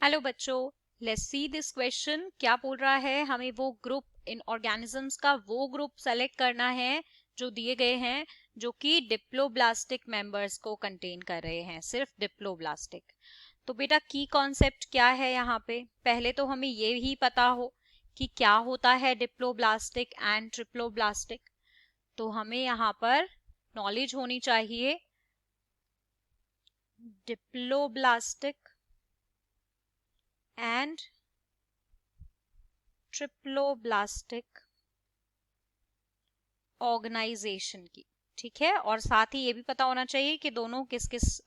Hello बच्चों, let's see this question. क्या बोल रहा है? हमें वो ग्रुप इन ऑर्गेनिजम्स का वो ग्रुप सेलेक्ट करना है जो दिए गए हैं, जो कि डिप्लोब्लास्टिक मेंबर्स को कंटेन कर रहे हैं, सिर्फ डिप्लोब्लास्टिक। तो बेटा की कॉन्सेप्ट क्या है यहाँ पे? पहले तो हमें ये ही पता हो कि क्या होता है डिप्लोब्लास्टिक एंड ट्रिप्लोब्लास्टिक। तो हमें यहाँ पर नॉलेज होनी चाहिए डिप्लोब्लास्टिक एंड ट्रिप्लोब्लास्टिक ऑर्गेनाइजेशन की। ठीक है, और साथ ही ये भी पता होना चाहिए कि दोनों किस किस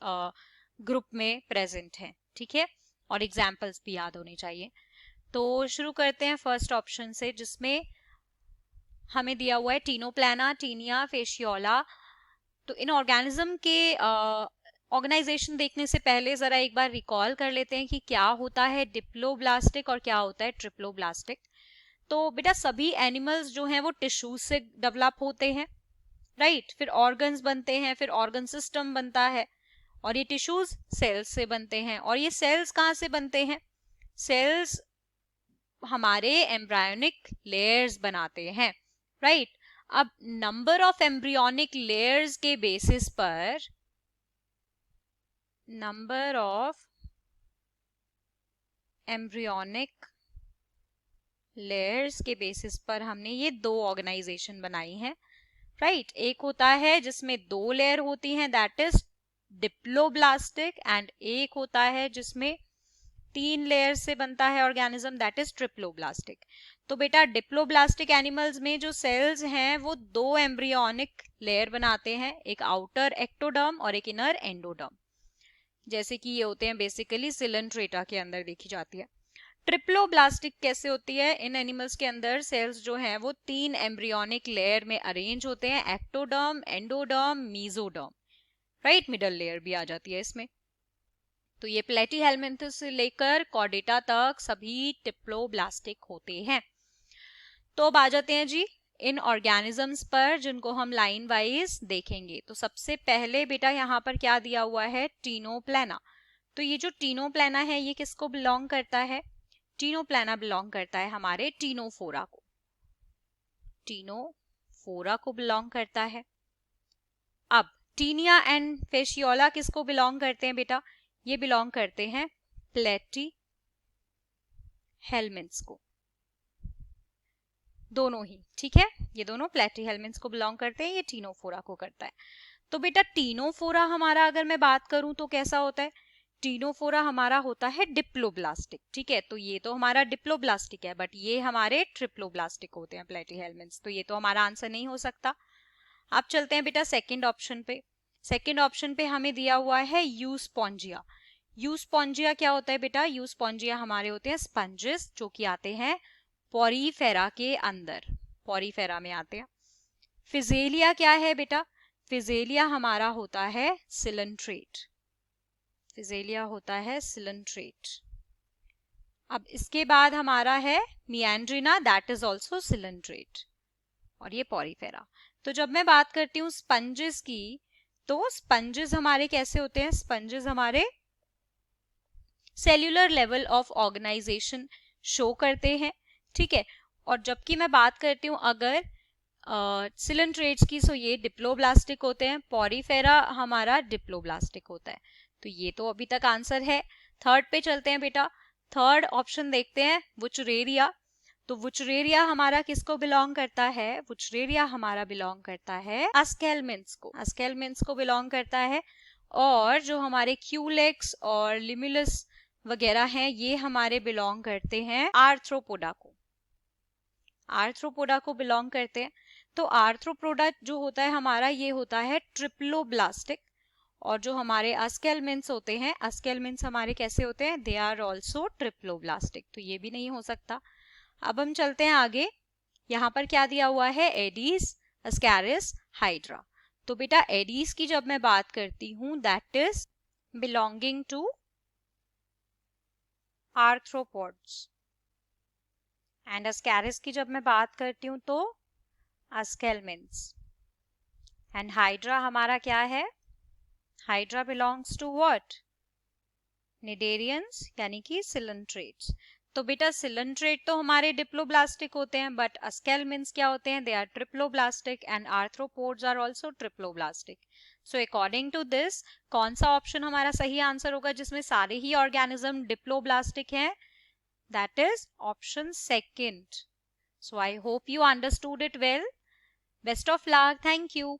ग्रुप में प्रेजेंट हैं। ठीक है, और एग्जाम्पल्स भी याद होने चाहिए। तो शुरू करते हैं फर्स्ट ऑप्शन से, जिसमें हमें दिया हुआ है टीनोप्लाना, टीनिया, फेशियोला। तो इन ऑर्गेनिज्म के ऑर्गेनाइजेशन देखने से पहले जरा एक बार रिकॉल कर लेते हैं कि क्या होता है डिप्लोब्लास्टिक और क्या होता है ट्रिप्लोब्लास्टिक। तो बेटा सभी एनिमल्स जो हैं वो टिश्यूज से डेवलप होते हैं, राइट। फिर ऑर्गन्स बनते हैं, फिर ऑर्गन सिस्टम बनता है, और ये टिश्यूज सेल्स से बनते हैं। और ये सेल्स कहाँ से बनते हैं? सेल्स हमारे एम्ब्रायोनिक लेयर्स बनाते हैं, राइट। अब नंबर ऑफ एम्ब्रियोनिक लेयर्स के बेसिस पर, नंबर ऑफ एम्ब्रियोनिक लेयर्स के बेसिस पर हमने ये दो ऑर्गेनाइजेशन बनाई हैं, राइट। एक होता है जिसमें दो लेयर होती हैं, दैट इज डिप्लोब्लास्टिक, एंड एक होता है जिसमें तीन लेयर से बनता है ऑर्गेनिज्म, दैट इज ट्रिप्लोब्लास्टिक। तो बेटा डिप्लोब्लास्टिक एनिमल्स में जो सेल्स हैं वो दो एम्ब्रियोनिक लेयर बनाते हैं, एक आउटर एक्टोडर्म और एक इनर एंडोडर्म, जैसे कि ये होते हैं बेसिकली सिलेंट्रेटा के अंदर देखी जाती है। ट्रिप्लोब्लास्टिक कैसे होती है? इन एनिमल्स के अंदर सेल्स जो हैं वो तीन एम्ब्रियोनिक लेयर में अरेंज होते हैं, ectoderm, endoderm, mesoderm, right. Middle layer भी आ जाती है इसमें। तो ये प्लेटीहेल्मिन्थस से लेकर कॉर्डेटा तक सभी डिप्लोब्लास्टिक होते हैं। तो अब आ जाते हैं जी इन ऑर्गेनिजम्स पर, जिनको हम लाइन वाइज देखेंगे। तो सबसे पहले बेटा यहाँ पर क्या दिया हुआ है? टीनोप्लाना। तो ये जो टीनोप्लाना है ये किसको बिलोंग करता है? टीनोप्लाना बिलोंग करता है हमारे टीनोफोरा को, टीनोफोरा को बिलोंग करता है। अब टीनिया एंड फेशियोला किसको बिलोंग करते हैं बेटा? ये बिलोंग करते हैं प्लेटी हेलमिन्थ्स को, दोनों ही। ठीक है, ये दोनों प्लेटी हेलमिन्थ्स को बिलोंग करते हैं, ये टीनोफोरा को करता है। तो बेटा टीनोफोरा हमारा अगर मैं बात करूं तो कैसा होता है? टीनोफोरा हमारा होता है डिप्लोब्लास्टिक। ठीक है, तो ये तो हमारा डिप्लोब्लास्टिक है, बट ये हमारे ट्रिप्लोब्लास्टिक होते हैं प्लेटीहेल्मिन्थ्स, तो ये तो हमारा आंसर नहीं हो सकता। अब चलते हैं बेटा सेकंड ऑप्शन पे। सेकंड ऑप्शन पे हमें दिया हुआ है यूस्पोंजिया। यूस्पोंजिया क्या होता है बेटा? यूस्पोंजिया हमारे होते हैं स्पंजेस, जो कि आते हैं पोरीफेरा के अंदर, पोरीफेरा में आते हैं। फिजेलिया क्या है बेटा? फिजेलिया हमारा होता है सिलेंट्रेट, फिजेलिया होता है सिलेंट्रेट। अब इसके बाद हमारा है मिएंड्रिना, दैट इज ऑल्सो सिलेंट्रेट, और ये पोरीफेरा। तो जब मैं बात करती हूँ स्पंजेस की, तो स्पंजेस हमारे कैसे होते हैं? स्पंजेस हमारे cellular level of organization show करते हैं, ठीक है। और जबकि मैं बात करती हूँ अगर सिलेंट्रेट्स की, सो ये डिप्लोब्लास्टिक होते हैं, पोरीफेरा हमारा डिप्लोब्लास्टिक होता है। तो ये तो अभी तक आंसर है। थर्ड पे चलते हैं बेटा, थर्ड ऑप्शन देखते हैं वुचरेरिया। तो वुचरेरिया हमारा किसको बिलोंग करता है? वुचरेरिया हमारा बिलोंग करता है अस्केलमिन्थ्स को, अस्केलमिन्थ्स को बिलोंग करता है। और जो हमारे क्यूलेक्स और लिमुलस वगैरह हैं ये हमारे बिलोंग करते हैं आर्थ्रोपोडा को, आर्थ्रोपोडा को बिलोंग करते हैं। तो आर्थ्रोपोडा जो होता है हमारा, ये होता है ट्रिप्लोब्लास्टिक। और जो हमारे अस्केलमिन्थ्स होते हैं, अस्केलमिन्थ्स हमारे कैसे होते हैं? दे आर ऑल्सो ट्रिप्लोब्लास्टिक, तो ये भी नहीं हो सकता। अब हम चलते हैं आगे। यहाँ पर क्या दिया हुआ है? Aedes, Ascaris, Hydra. तो बेटा एडीज की जब मैं बात करती हूँ, that is belonging to arthropods, and Ascaris की जब मैं बात करती हूँ तो अस्केलमिन्थ्स। एंड हाइड्रा हमारा क्या है? Hydra belongs to what? Cnidarians यानी कि सिलेंट्रेट्स। तो बेटा सिलेंट्रेट तो हमारे डिप्लोब्लास्टिक होते हैं, बट अस्केल्मिन्स क्या होते हैं? They are triploblastic and arthropods are also triploblastic. So according to this कौन सा ऑप्शन हमारा सही आंसर होगा जिसमें सारे ही ऑर्गेनिज्म डिप्लोब्लास्टिक हैं? That is option second. So I hope you understood it well. Best of luck, thank you.